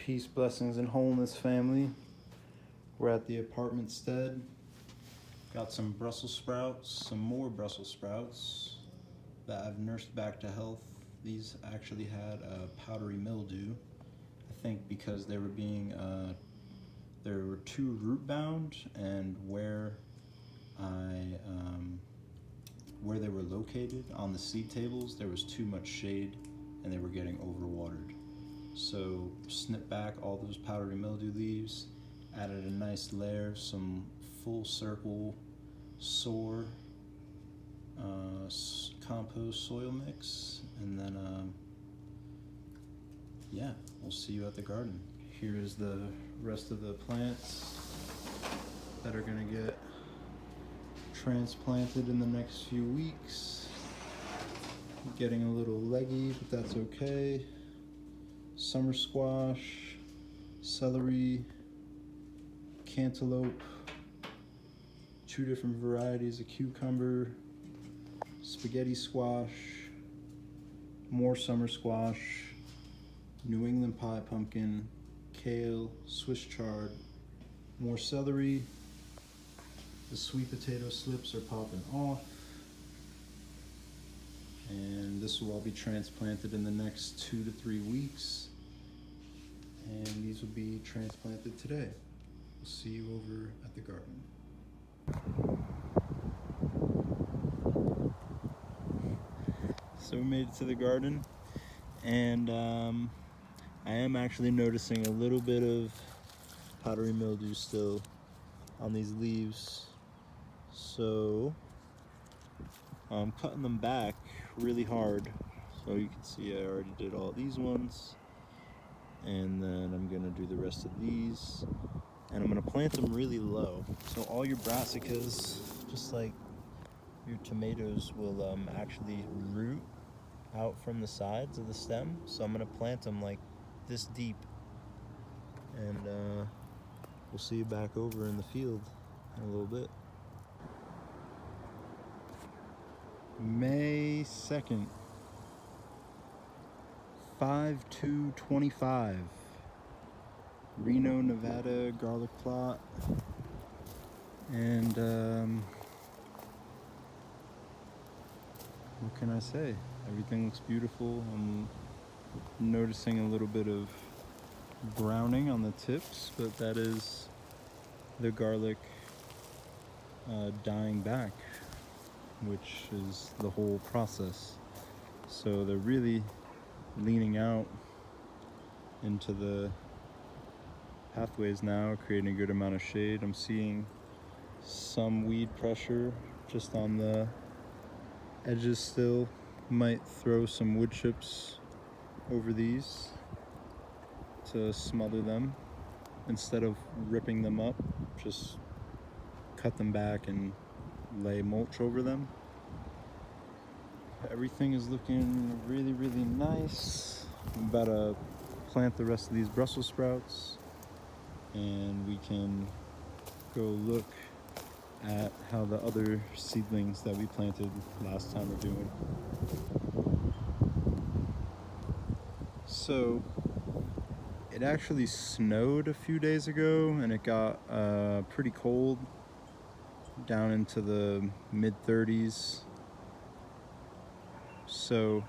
Peace, blessings, and wholeness, family. We're at the apartment stead. Got some Brussels sprouts, some more Brussels sprouts that I've nursed back to health. These actually had a powdery mildew. I think because they were too root bound, and where they were located on the seed tables, there was too much shade, and they were getting overwatered. So snip back all those powdery mildew leaves, added a nice layer, some full circle soar compost soil mix, and then we'll see you at the garden. Here is the rest of the plants that are gonna get transplanted in the next few weeks. Getting a little leggy, but that's okay. Summer squash, celery, cantaloupe, 2 different varieties of cucumber, spaghetti squash, more summer squash, New England pie pumpkin, kale, Swiss chard, more celery. The sweet potato slips are popping off, and this will all be transplanted in the next 2 to 3 weeks, and these will be transplanted today. We'll see you over at the garden. So we made it to the garden, and I am actually noticing a little bit of powdery mildew still on these leaves, so I'm cutting them back really hard. So you can see I already did all these ones, and then I'm gonna do the rest of these, and I'm gonna plant them really low. So all your brassicas, just like your tomatoes, will actually root out from the sides of the stem. So I'm gonna plant them like this deep, and we'll see you back over in the field in a little bit. May 2nd, 5/2/25, Reno, Nevada garlic plot, and what can I say? Everything looks beautiful. I'm noticing a little bit of browning on the tips, but that is the garlic dying back, which is the whole process. So they're really leaning out into the pathways now, creating a good amount of shade. I'm seeing some weed pressure just on the edges still. Might throw some wood chips over these to smother them. Instead of ripping them up, just cut them back and lay mulch over them. Everything is looking really, really nice. I'm about to plant the rest of these Brussels sprouts, and we can go look at how the other seedlings that we planted last time are doing. So it actually snowed a few days ago, and it got pretty cold, down into the mid-30s. So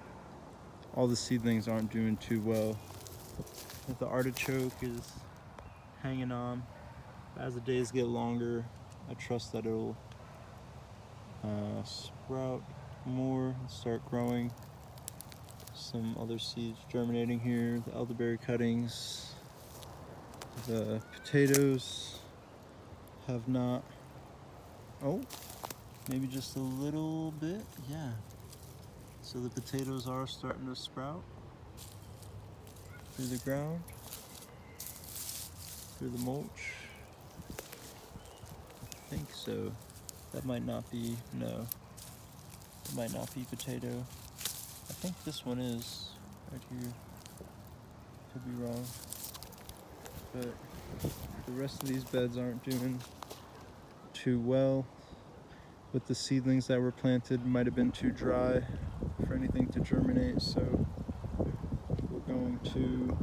all the seedlings aren't doing too well. The artichoke is hanging on. As the days get longer, I trust that it'll sprout more and start growing. Some other seeds germinating here, the elderberry cuttings. The potatoes have not, maybe just a little bit, yeah. So the potatoes are starting to sprout through the ground, through the mulch. I think so. That might not be, no. It might not be potato. I think this one is right here. Could be wrong. But the rest of these beds aren't doing too well. With the seedlings that were planted, might have been too dry for anything to germinate, so we're going to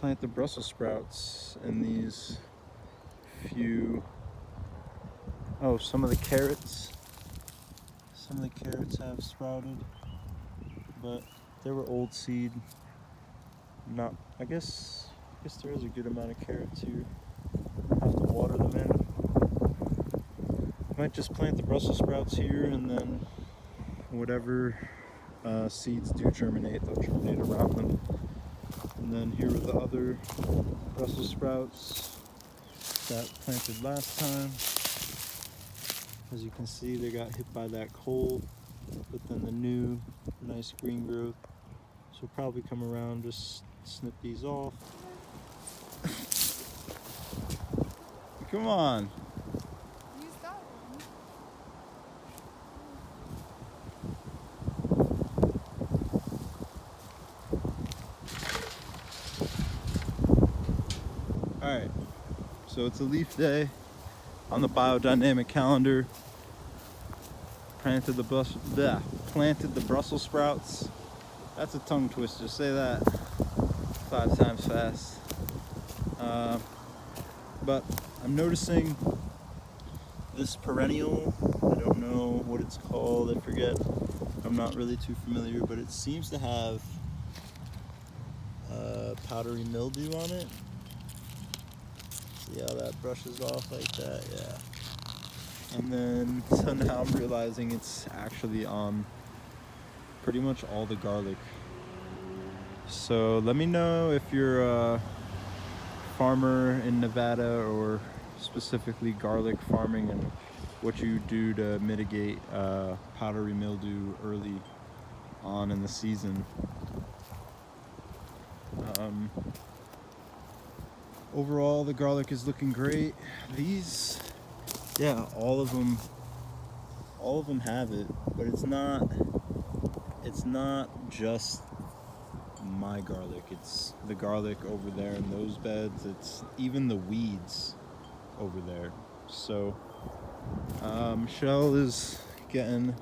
plant the Brussels sprouts in these few. Oh, some of the carrots have sprouted, but they were old seed. Not, I guess there is a good amount of carrots here. Have to water them in. Might just plant the Brussels sprouts here, and then whatever seeds do germinate, they'll germinate around them. And then here are the other Brussels sprouts that planted last time. As you can see, they got hit by that cold, but then the new nice green growth. So we'll probably come around, just snip these off. Come on. Use that one. Alright, so it's a leaf day on the biodynamic calendar. Planted the Brussels sprouts. That's a tongue twister, say that 5 times fast. But I'm noticing this perennial, I don't know what it's called, I forget. I'm not really too familiar, but it seems to have powdery mildew on it. See how that brushes off like that? Yeah. And then, so now I'm realizing it's actually on pretty much all the garlic. So let me know if you're a farmer in Nevada, or specifically garlic farming, and what you do to mitigate powdery mildew early on in the season. Overall, the garlic is looking great. These, yeah, all of them have it, but it's not just my garlic. It's the garlic over there in those beds. It's even the weeds over there. So Michelle is getting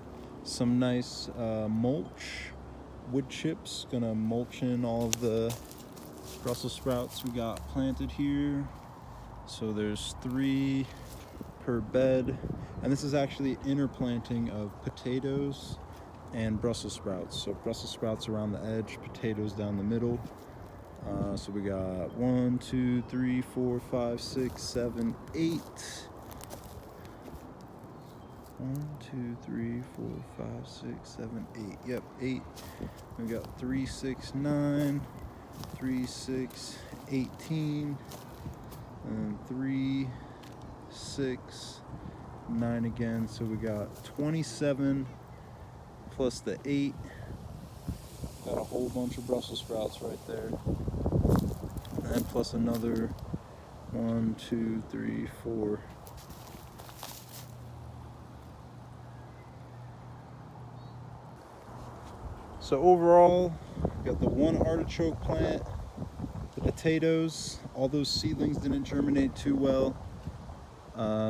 some nice mulch, wood chips, gonna mulch in all of the Brussels sprouts we got planted here. So there's 3 per bed, and this is actually interplanting of potatoes and Brussels sprouts. So Brussels sprouts around the edge, potatoes down the middle. So we got 1, 2, 3, 4, 5, 6, 7, 8. 1, 2, 3, 4, 5, 6, 7, 8. Yep, 8. We got 3, 6, 9, 3, 6, 18, and 3, 6, 9 again. So we got 27 plus the 8. Got a whole bunch of Brussels sprouts right there. And plus another 1, 2, 3, 4. So overall, got the 1 artichoke plant, the potatoes, all those seedlings didn't germinate too well.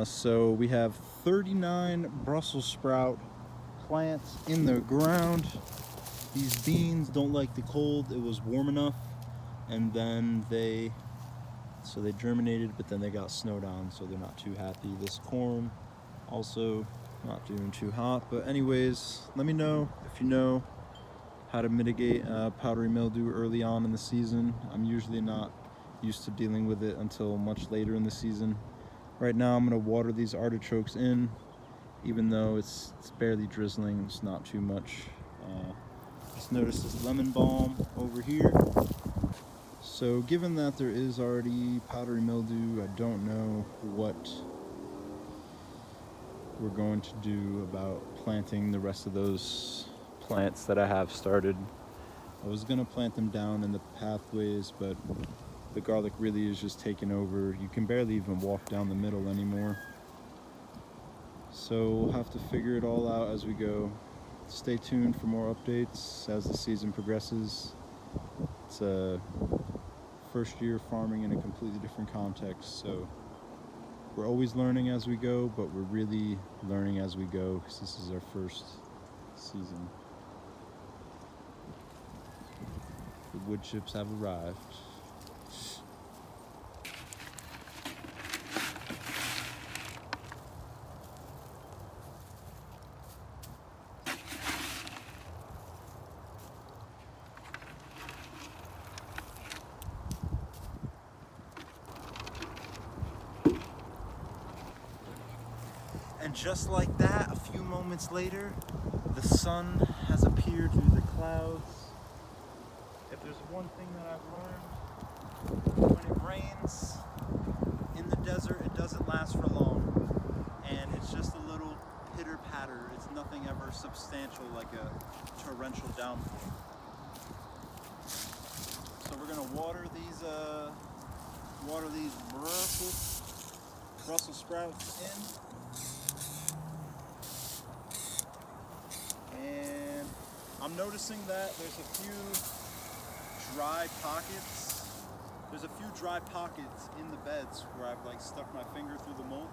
So we have 39 Brussels sprout plants in the ground. These beans don't like the cold. It was warm enough, and then they germinated, but then they got snowed on, so they're not too happy. This corn also not doing too hot. But anyways, let me know if you know how to mitigate powdery mildew early on in the season. I'm usually not used to dealing with it until much later in the season. Right now I'm gonna water these artichokes in, even though it's barely drizzling. It's not too much. Just noticed this lemon balm over here. So given that there is already powdery mildew, I don't know what we're going to do about planting the rest of those plants that I have started. I was gonna plant them down in the pathways, but the garlic really is just taking over. You can barely even walk down the middle anymore. So we'll have to figure it all out as we go. Stay tuned for more updates as the season progresses. It's a first year farming in a completely different context, so we're always learning as we go, but we're really learning as we go because this is our first season. The wood chips have arrived. And just like that, a few moments later, the sun has appeared through the clouds. If there's one thing that I've learned, when it rains in the desert, it doesn't last for long. And it's just a little pitter patter. It's nothing ever substantial like a torrential downpour. So we're gonna water these Brussels sprouts in. And I'm noticing that there's a few dry pockets. There's a few dry pockets in the beds where I've like stuck my finger through the mulch.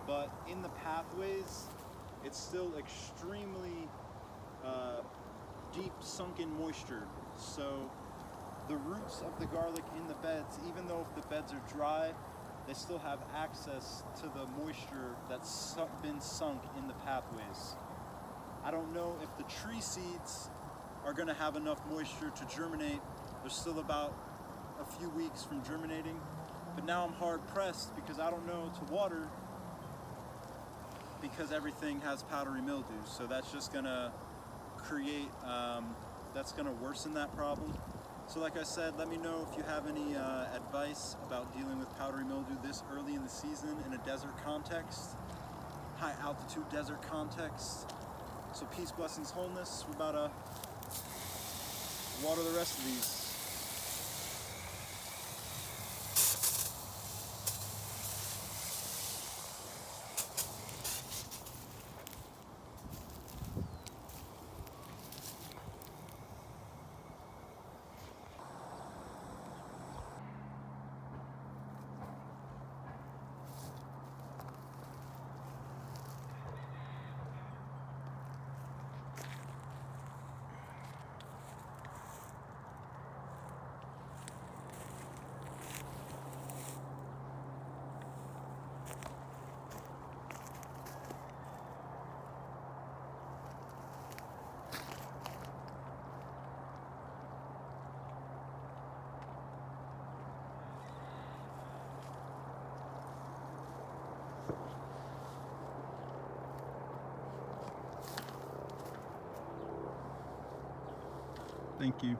But in the pathways, it's still extremely deep sunken moisture. So the roots of the garlic in the beds, even though if the beds are dry, they still have access to the moisture that's been sunk in the pathways. I don't know if the tree seeds are going to have enough moisture to germinate. They're still about a few weeks from germinating. But now I'm hard pressed because I don't know to water because everything has powdery mildew. So that's just going to create, that's going to worsen that problem. So like I said, let me know if you have any advice about dealing with powdery mildew this early in the season in a desert context, high altitude desert context. So peace, blessings, wholeness. We're about to water the rest of these. Thank you.